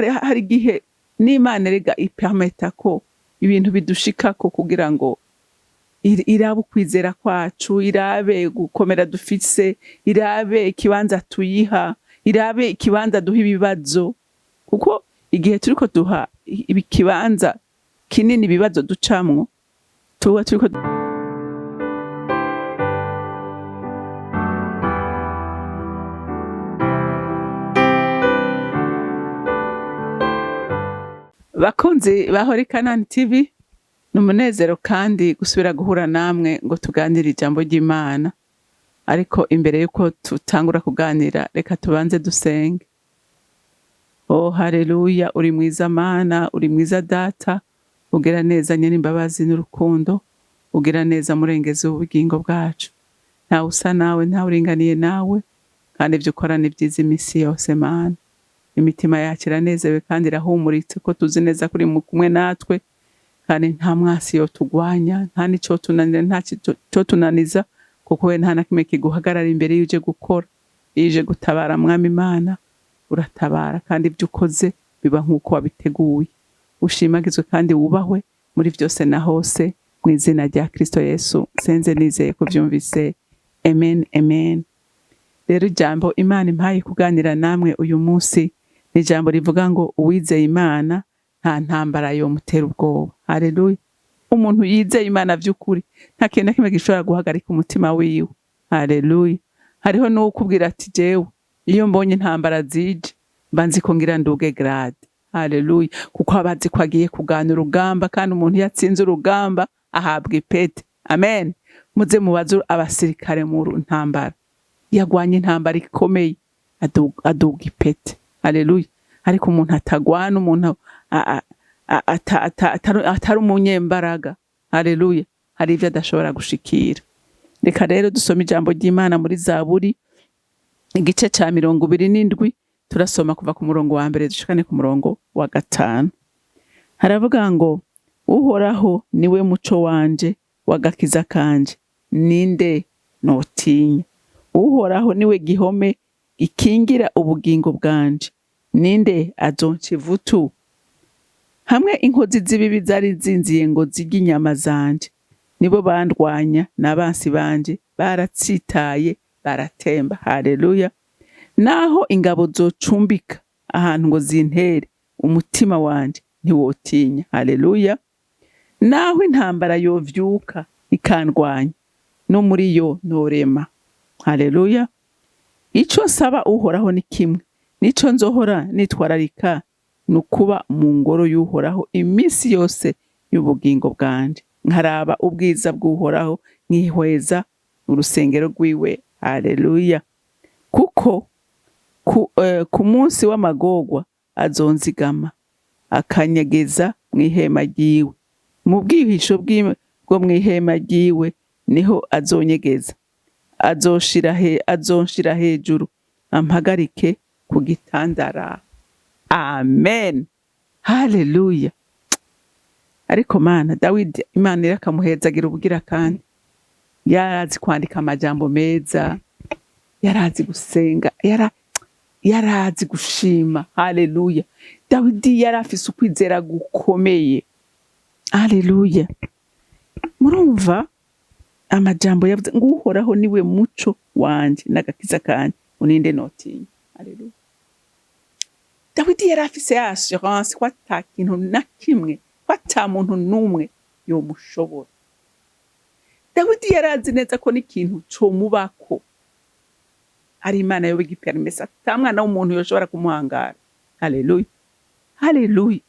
hari igihe n'Imana erega ipermeta ko ibintu bidushikako kugira ngo irabe ukwizera kwacu, irabe gukomera dufise, irabe ikibanza tuyiha, irabe ikibanza duha ibibazo, kuko igihe turiko duha ikibanza kinini ibibazo ducamwo tuba turiko bakunzi ba Holy Canaan TV, n'umunezero kandi gusubira guhura namwe ngo tuganire ijambo ry'Imana. Ariko imbere yuko tutangura kuganira, reka tubanze dusenge. Oh haleluya, uri mwiza Mana, uri mwiza Data, ugira neza nyene imbabazi n'urukundo, ugira neza murengezi w'ubugingo bwacu. Ntawe usa nawe, ntawe uringaniye nawe, kandi ivyo ukora ni vyiza imisi yose Mana. Imitima yacu iranezewe kandi irahumuritse ko tuzi neza kuri kumwe natwe, kandi nta mwasi yo tugwanya, nta nico tunanira, nta cyo tunaniza, kuko we nta na kimwe kiguhagarara imbere y'uje gukora, ije gutabara Mwami Imana, uratabara kandi ibyo ukoze biba nk'uko wabiteguye. Ushimagizwe kandi wubahwe muri vyose na hose, mu izina rya Kristo Yesu senze nizeye ko vyumvise. Amen, amen. Rero ijambo Imana impaye kuganira namwe uyu munsi ni ijambo rivuga ngo uwizeye Imana nta ntambara yo mutera ubwoba. Haleluya. Umuntu yizeye Imana vy'ukuri nta kintu na kimwe gishobora guhagarika umutima wiwe. Haleluya. Hariho n'ukubwira ati jewe iyo mbonye intambara zije mbanzi ko ngira nduge grade. Haleluya. Kuko abazi ko agiye kugana urugamba, kandi umuntu yatsinze urugamba ahabwa ipete. Amen. Muze mubaze abasirikare mu ntambara, yagwanye intambara ikomeye aduga ipete. Haleluya. Ariko umuntu atagwana, umuntu atari umunyembaraga, haleluya, hari ivyo adashobora gushikira. Reka rero dusome ijambo ry'Imana muri Zaburi igice ca 27, turasoma kuva ku murongo wa mbere dushikane ku murongo wa 5. Haravuga ngo Uhoraho niwe muco wanje w'agakiza kanje, ninde notinya? Uhoraho niwe gihome ikingira ubugingo bwanje, ninde azonca ivutu? Hamwe inkozi z'ibibi zari zinziye ngo zirye inyama zanje, nibo bandwanya n'abansi banje baratsitaye baratemba. Haleluya. Naho ingabo zocumbika ahantu ngo zintere, umutima wanje ntiwotinya. Haleluya. Naho intambara yovyuka ikandwanya, no muri yo norema. Haleluya. Ico saba Uhoraho ni kimwe, nico nzohora nitwararika, nukuba mu ngoro y'Uhoraho imisi yose y'ubugingo bwanje, nkaraba ubwiza bw'Uhoraho, nkihweza urusengero rwiwe. Haleluya. Kuko ku munsi w'amagorwa azonzigama, akanyegeza mw'ihema ryiwe. Mu bwihisho bwo mw'ihema ryiwe niho azonyegeza. Azonshira hejuru, ampagarike ku gitandara. Amen. Haleluya. Ariko Mana, Dawidi Imana irakamuhezagira ubugira kandi yarazi kwandika amajambo meza, yarazi gusenga, yarazi gushima. Haleluya. Dawidi yarafise ukwizera gukomeye. Haleluya. Murumva amajambo yavuze ngo Uhoraho niwe muco wanje n'agakiza kanje, uninde notinya. Haleluya. Dawidi yarafise assurance ko ata kintu na kimwe, ko ata muntu n'umwe yomushobora. Dawidi yarazi neza ko n'ikintu comubako ari Imana yo bigipermesa, ata mwana w'umuntu yoshobora kumuhangara. Haleluya. Haleluya.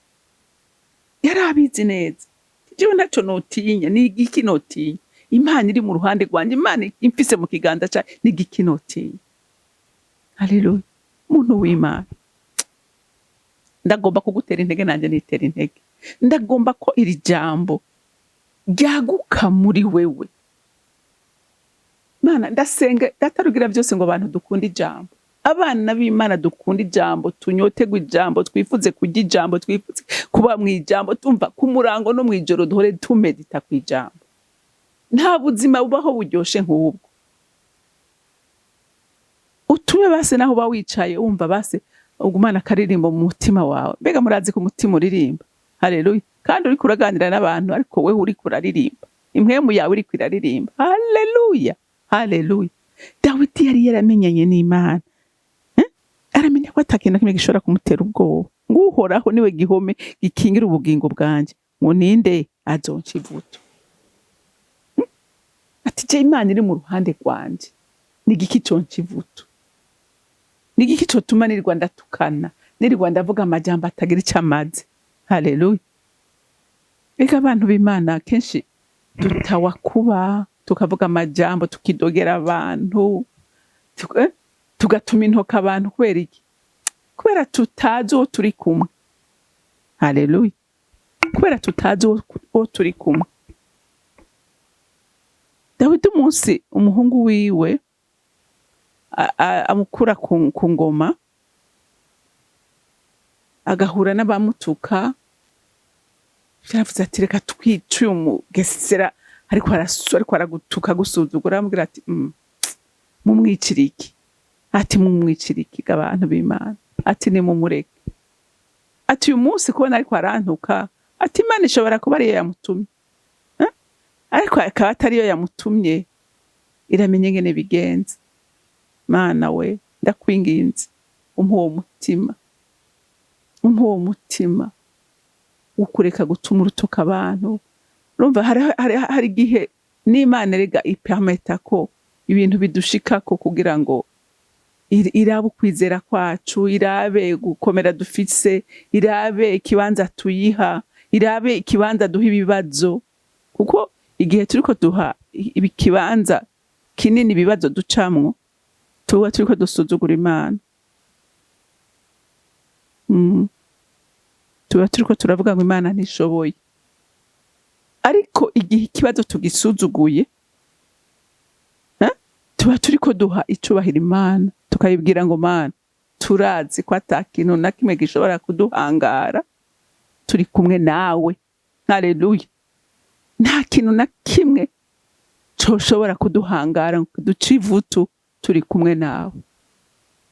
Yarabizi neza. Jewe ntaco notinya, ni igiki notinya? Imana iri mu ruhande rwanje, Imana imfise mu kiganza ca, ni igiki notinya? Haleluya. Muntu w'Imana, ndagomba kugutera intege nanje nitera intege. Ndagomba ko iri jambo ryaguka muri wewe. Mana, ndasenga datarugira byose ngo abantu dukunda ijambo. Abana b'Imana dukunda ijambo, tunyotegwa ijambo, twifuze kurya ijambo, twifuze kuba mu ijambo, tumva ku murango no mwijoro duhore tumedita ku ijambo. Nta buzima bubaho buryoshe nk'ubwo. Utume base naho bawicaye wumva base ugumana akaririmbo mu mutima wawe. Mbega murazi ko umutima uririmba? Haleluya. Kandi uriko uraganira n'abantu ariko wewe uriko uraririmba, impwemu yawe iriko iraririmba. Haleluya, haleluya. Dawidi yari yaramenyanye n'Imana, aramenya ko atakintu na kimwe gishobora kumutera ubwoba. Nguhoraho niwe gihome gikingira ubugingo bwanje, ngo ninde azonca ivuto. Ati je Imana iri mu ruhande rwanje, ni igiki conca ivuto? Ni igiki cotuma nirirwa ndatukana, nirirwa ndavuga amajambo atagira ico amaze? Haleluya. Eka abantu b'Imana kenshi dutawa kuba tukavuga amajambo tukidogera abantu tugatuma intoka abantu kubera iki? Kubera tutazi uwo turi kumwe. Haleluya. Kubera tutazi uwo turi kumwe. Dawidi umunsi umuhungu wiwe amukura ku ngoma, agahura n'abamutuka, yaravuze ati reka twice uyu mugesera ariko aragutuka gusuzugura. Amubwira ati mumwicira iki? Ati mumwicira iki abantu b'Imana? Ati nimumureke. Ati uyu munsi kubona ariko arantuka, ati Imana ishobora kuba ariyo yamutumye, ariko akaba atariyo yamutumye, iramenye ingene bigenza. Mana we, ndakwinginze umpa uwo mutima ukureka gutuma urutuka abantu. Urumva hari igihe n'Imana erega ipermeta ko ibintu bidushikako kugira ngo irabe ukwizera kwacu, irabe gukomera dufise, irabe ikibanza tuyiha, irabe ikibanza duha ibibazo. Kuko igihe turiko duha ikibanza kinini ibibazo ducamwo, tuba turiko dusuzugura Imana. Tuba turiko turavuga ngo Imana ntishoboye. Ariko igihe ikibazo tugisuzuguye, tuba turiko duha icubahiro Imana, tukayibwira ngo Mana, turazi ko atakintu na kimwe gishobora kuduhangara, turi kumwe nawe. Haleluya. Nta kintu na kimwe coshobora kuduhangara ngo duce ivutu, turi kumwe nawe.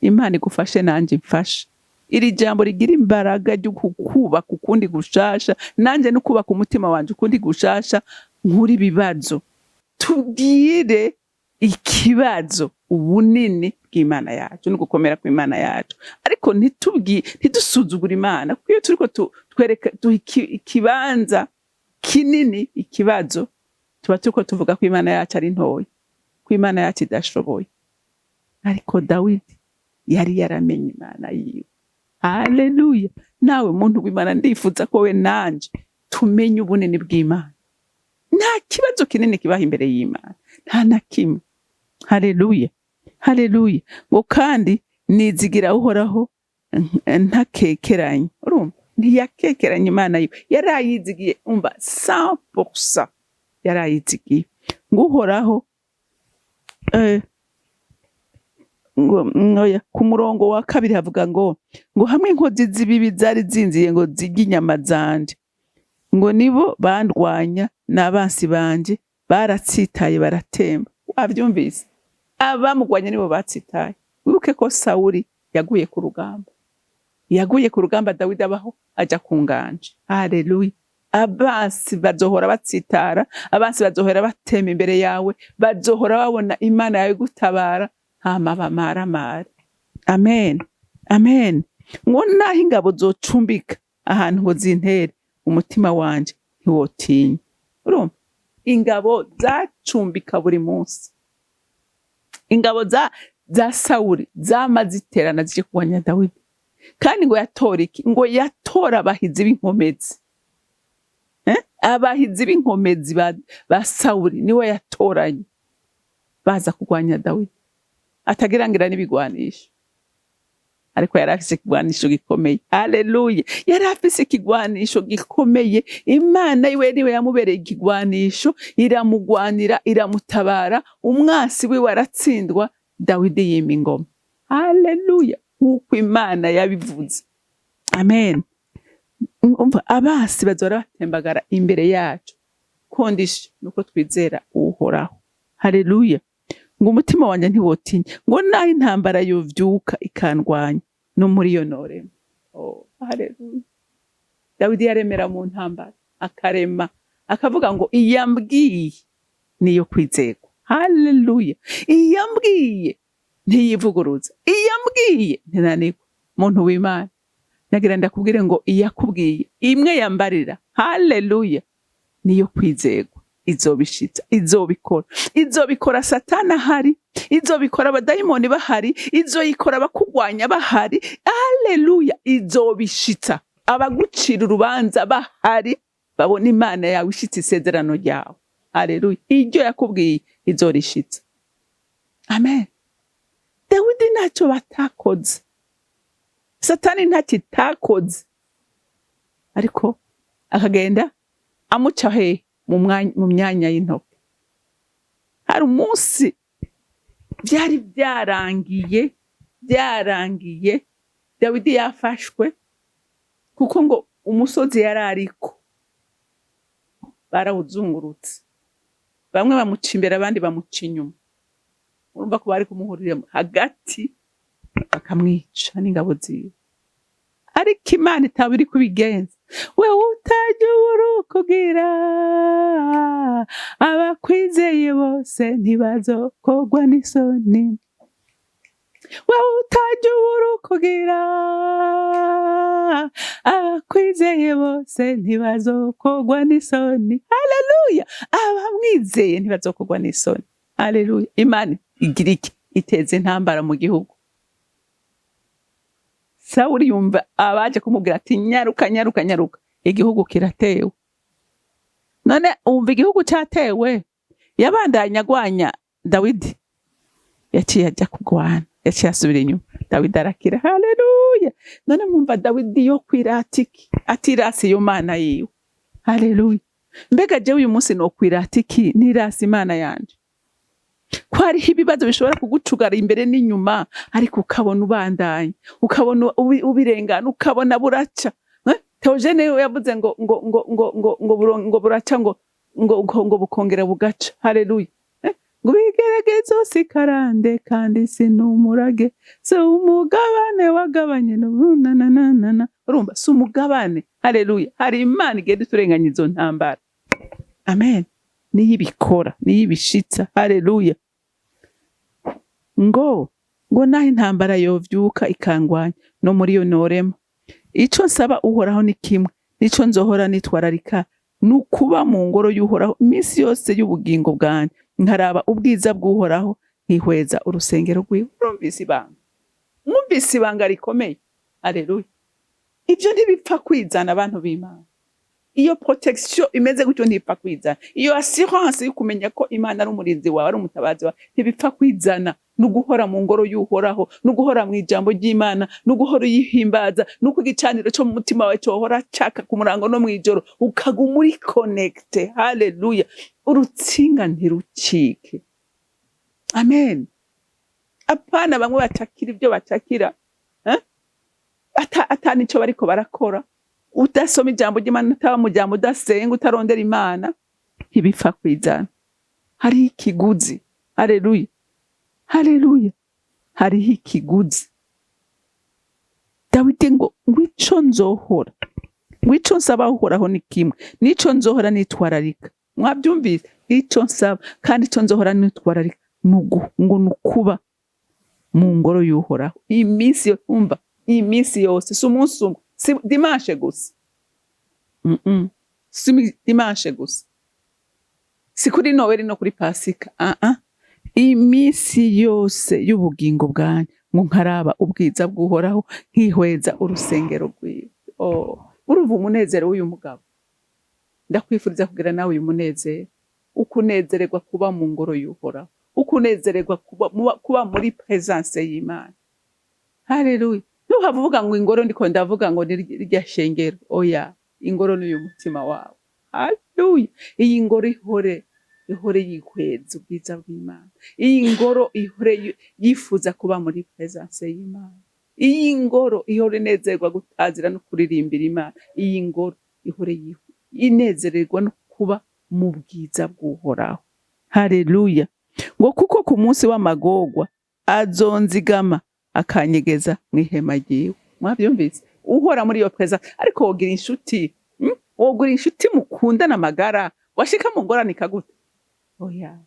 Imana igufashe nanje mfashe. Iri jambo rigira imbaraga ryo kubaka ukundi gushasha, nanje no kubaka umutima wanje ukundi gushasha. Nkuri bibazo tubwire ikibazo ubunini bw'Imana yacu no gukomera kw'Imana yacu, ariko ntidusuzugura Imana. Kuko iyo turiko twereka ikibanza kinini ikibazo, tuba turiko tuvuga ko Imana yacu ari ntoya, ko Imana yacu idashoboye. Ariko Dawidi yari yaramenye Imana yiwe. Haleluya. Nawe muntu w'Imana, ndifuza ko we nanje tumenye ubunini bw'Imana. Nta kibazo kinini kibaho imbere y'Imana, nta na kimwe. Haleluya, haleluya. Ngo kandi nizigira uhoraho ntakekeranye. Urumva, ntiyakekeranye Imana yiwe, yarayizigiye. Umva 100% yarayizigiye. Ngo uhoraho ku murongo wa 2 havuga ngo hamwe inkozi z'ibibi zari zinziye ngo zirye inyama zanje, ngo nibo bandwanya n'abansi banje, baratsitaye baratemba. Wavyumvise? Abamugwanya nibo batsitaye. Wibuke ko Sawuli yaguye ku rugamba. Yaguye ku rugamba, Dawidi abaho aja ku nganje. Haleluya. Abansi bazohora batsitara, abansi bazohora batema imbere yawe, bazohora babona Imana yawe gutabara, hama bamaramara. Amen, amen. Ngo naho ingabo zocumbika ahantu ngo zintere, umutima wanje ntiwotinya. Urumva, ingabo zacumbika buri munsi. Ingabo za Sawuli zamaziterana zije kurwanya Dawidi. Kandi ngo yatora iki? Ngo yatora abahizi b'inkomezi. Abahizi b'inkomezi ba Sawuli niwe yatoranye baza kurwanya Dawidi. Atagirangira n'ibigwanisho, ariko yari afise ikigwanisho gikomeye. Haleluya. Yari afise ikigwanisho gikomeye. Imana yiwe niwe yamubereye ikigwanisho, iramugwanira, iramutabara. Umwasi we waratsindwa, Dawidi yima ingoma. Haleluya. Nkuko Imana yabivuze. Amen. Umva, abasi bazora batembagara imbere yacu. Kondisho nuko twizera uhoraho. Haleluya. Ngo umutima wanje ntiwotinya, ngo naho intambara yovyuka ikandwanya, no muri iyo norema. Haleluya. Dawidi yaremera mu ntambara, akarema, akavuga ngo iyambwiye niyo kwizerwa. Haleluya. Iyambwiye ntiyivuguruza, iyambwiye ntinanirwa. Muntu w'Imana, nagira ndakubwire ngo iyakubwiye imwe yambarira, haleluya, niyo kwizerwa. Izobishitsa, izobikora Satana ahari, izobikora abadayimoni bahari, izoyikora abakugwanya bahari. Haleluya. Izobishitsa, abagucira urubanza bahari, babona Imana yawe ishitse isezerano ryawe. Haleluya. Iryo yakubwiye izorishitsa. Amen. Dawidi ntacyo batakoze, Satani ntacyo itakoze, ariko akagenda amuca hehe mu myanya y'intoke. Hari umunsi byari byarangiye Dawidi yafashwe, kuko ngo umusozi yari ariko barawuzungurutse, bamwe bamuca imbere abandi bamuca inyuma. Urumva ko bari kumuhurira hagati bakamwica n'ingabo ziwe, ariko Imana itaba iri kubigenza. Wewe utajya urukugira, abakwizeye bose ntibazokogwa n'isoni. Wewe utajya urukugira, abakwizeye bose ntibazokogwa n'isoni. Haleluya. Abamwizeye ntibazokogwa n'isoni. Haleluya. Imana igira iki? Iteze intambara mu gihugu. Sawuli yumva abaje kumubwira ati nyaruka, igihugu kiratewe. None umva igihugu cyatewe, yabandanya agwanya Dawidi, yaciye ajya kugwana, yaciye asubira inyuma, Dawidi arakira. Haleluya. None mwumva Dawidi yo kwiratiki, atirasi iyo Mana yiwe. Haleluya. Mbega jewe uyu munsi no kwiratiki nirasi Imana yanje? Ko hariho ibibazo bishobora kugucugara imbere n'inyuma, ariko ukabona ubandanya, ukabona ubirengana, ukabona buraca. Theogene yavuze ngo buraca, ngo bukongera bugaca. Haleluya. Ngo bigerageze sikarande kandi sinumurage, so umugabane wagabanye nananana. Urumva si umugabane. Haleluya. Hari Imana igenda iturenganya izo ntambara. Amen. Niyibikora, niyibishitsa. Haleluya. Ngo naho intambara yovyuka ikangwanya, no muri iyo norema, ico nsaba Uhoraho ni kimwe, nico nzohora nitwararika, nukuba mu ngoro y'Uhoraho iminsi yose y'ubugingo bwanjye, nkaraba ubwiza bw'Uhoraho, nkihweza urusengero rwiwe. Mwumvise ibanga rikomeye. Haleluya. Ibyo ntibipfa kwizana abantu b'Imana. Iyo protection imeze gutyo ntipfa kwizana. Iyo assurance yo kumenya ko Imana ari umurinzi wawe, ari umutabazi wawe, ntibipfa kwizana. Nuguhora mu ngoro y'Uhoraho, nuguhora mu ijambo ry'Imana, nuguhora uyihimbaza, nuko igicaniro cyo mu mutima wawe cyohora caka ku murango no mwijoro, ukaguma uri connecte. Haleluya. Urutsinga ntirucike. Amen. Apana bamwe bacakira ibyo bacakira, ata nico bariko barakora. Udasoma ijambo ry'Imana, utaba mu jambo, udasenga, utarondera Imana, ntibipfa kwizana. Hari ikiguzi. Haleluya. Haleluya. Hariho ikiguzi. Dawidi ngo ico nzohora, ico nsaba Uhoraho ni kimwe, nico nzohora nitwararika. Mwabyumvise? Ico nsaba kandi ico nzohora nitwararika ngo nukuba mu ngoro y'Uhoraho iminsi yose. Umva, iminsi yose, si umunsi umwe, si dimanche gusa. Si dimanche gusa, si kuri Noel no kuri Pasika. Iminsi yose y'ubugingo bwanjye, ngo nkaraba ubwiza bw'Uhoraho, nkihweza urusengero rwiwe. Urumva umunezero w'uyu mugabo? Ndakwifuriza kugira nawe uyu munezero, ukunezererwa kuba mu ngoro y'Uhoraho, ukunezererwa kuba muri presence y'Imana. Haleluya. Ntuhavuga ngo ingoro ndiko ndavuga ngo ni rya shengero. Oya, ingoro ni uyu mutima wawe. Haleluya. Iyi ngoro ihore yihweza ubwiza bw'Imana. Iyi ngoro ihore yifuza kuba muri presence y'Imana. Iyi ngoro ihore inezerwa gutazira no kuririmbira Imana. Iyi ngoro ihore inezererwa no kuba mu bwiza bw'Uhoraho. Haleluya. Ngo kuko ku munsi w'amagorwa azonzigama, akanyegeza mw'ihema ryiwe. Mwavyumvise? Uhora muri iyo presence. Ariko wogira inshuti, wogira inshuti mukundana amagara, washika mu ngorane ikagute? Oya.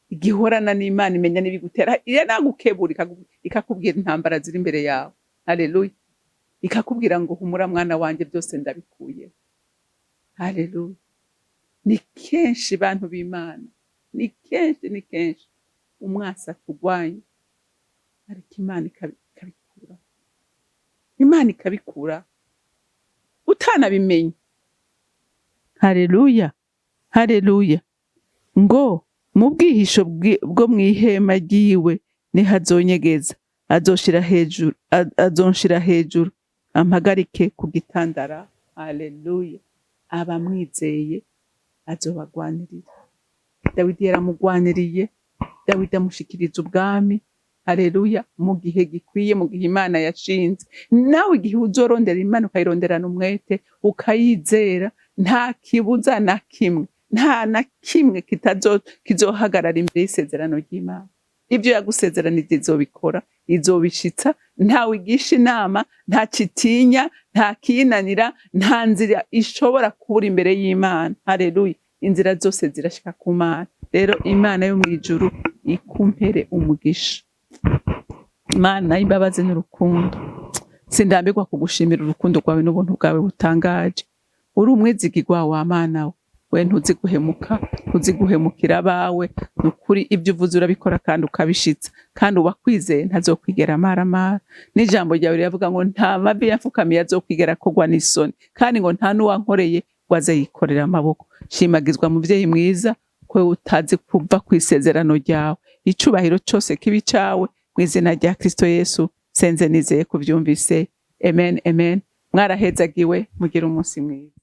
Igihorana n'Imana imenya n'ibigutera, iyo nagukebura ikakubwira intambara ziri imbere yawe. Haleluya. Ikakubwira ngo humura mwana wanje byose ndabikuye. Haleluya. Ni kenshi bantu b'Imana, ni kenshi umwasa tugwanya, ariko Imana ikabikura. Imana ikabikura utanabimenye. Haleluya. Haleluya. Ngo mu bwihisho bwo mw'ihema ryiwe nihazonyegeza, azonshira hejuru ampagarike ku gitandara. Haleluya. Abamwizeye azobagwanirira. Dawidi yaramugwaniriye, Dawidi amushikiriza ubwami. Haleluya. Mu gihe gikwiye, mu gihe Imana yashinze. Nawe igihe uzorondera Imana ukayironderana umwete, ukayizera, nta kibuza na kimwe, nta na kimwe kizohagarara imbere y'isezerano ry'Imana. Ibyo yagusezeranije izobikora, izobishitsa, ntawe igisha inama, nta kitinya, nta kinanira, nta nzira ishobora kubura imbere y'Imana. Haleluya. Inzira zose zirashika ku Mana. Rero Imana yo mw'ijuru ikumpere umugisha. Mana y'imbabazi n'urukundo, sindambirwa kugushimira urukundo rwawe n'ubuntu bwawe butangaje. Uri umwizigirwa wa Mana we. We ntuzi guhemuka, ntuzi guhemukira abawe. Nukuri ibyo uvuze urabikora kandi ukabishitsa, kandi ubakwizeye ntazokwigera amaramara. N'ijambo ryawe riravuga ngo nta mabi yamfukamiye azokwigera kogwa n'isoni, kandi ngo nta n'uwankoreye ngo aze yikorera amaboko. Shimagizwa muvyeyi mwiza, ko utazi kuva kw'isezerano ryawe. Icubahiro cyose kibi cawe, mw'izina rya Kristo Yesu senze nizeye kuvyumvise. Amen, amen. Mwarahezagiwe, mugire umunsi mwiza.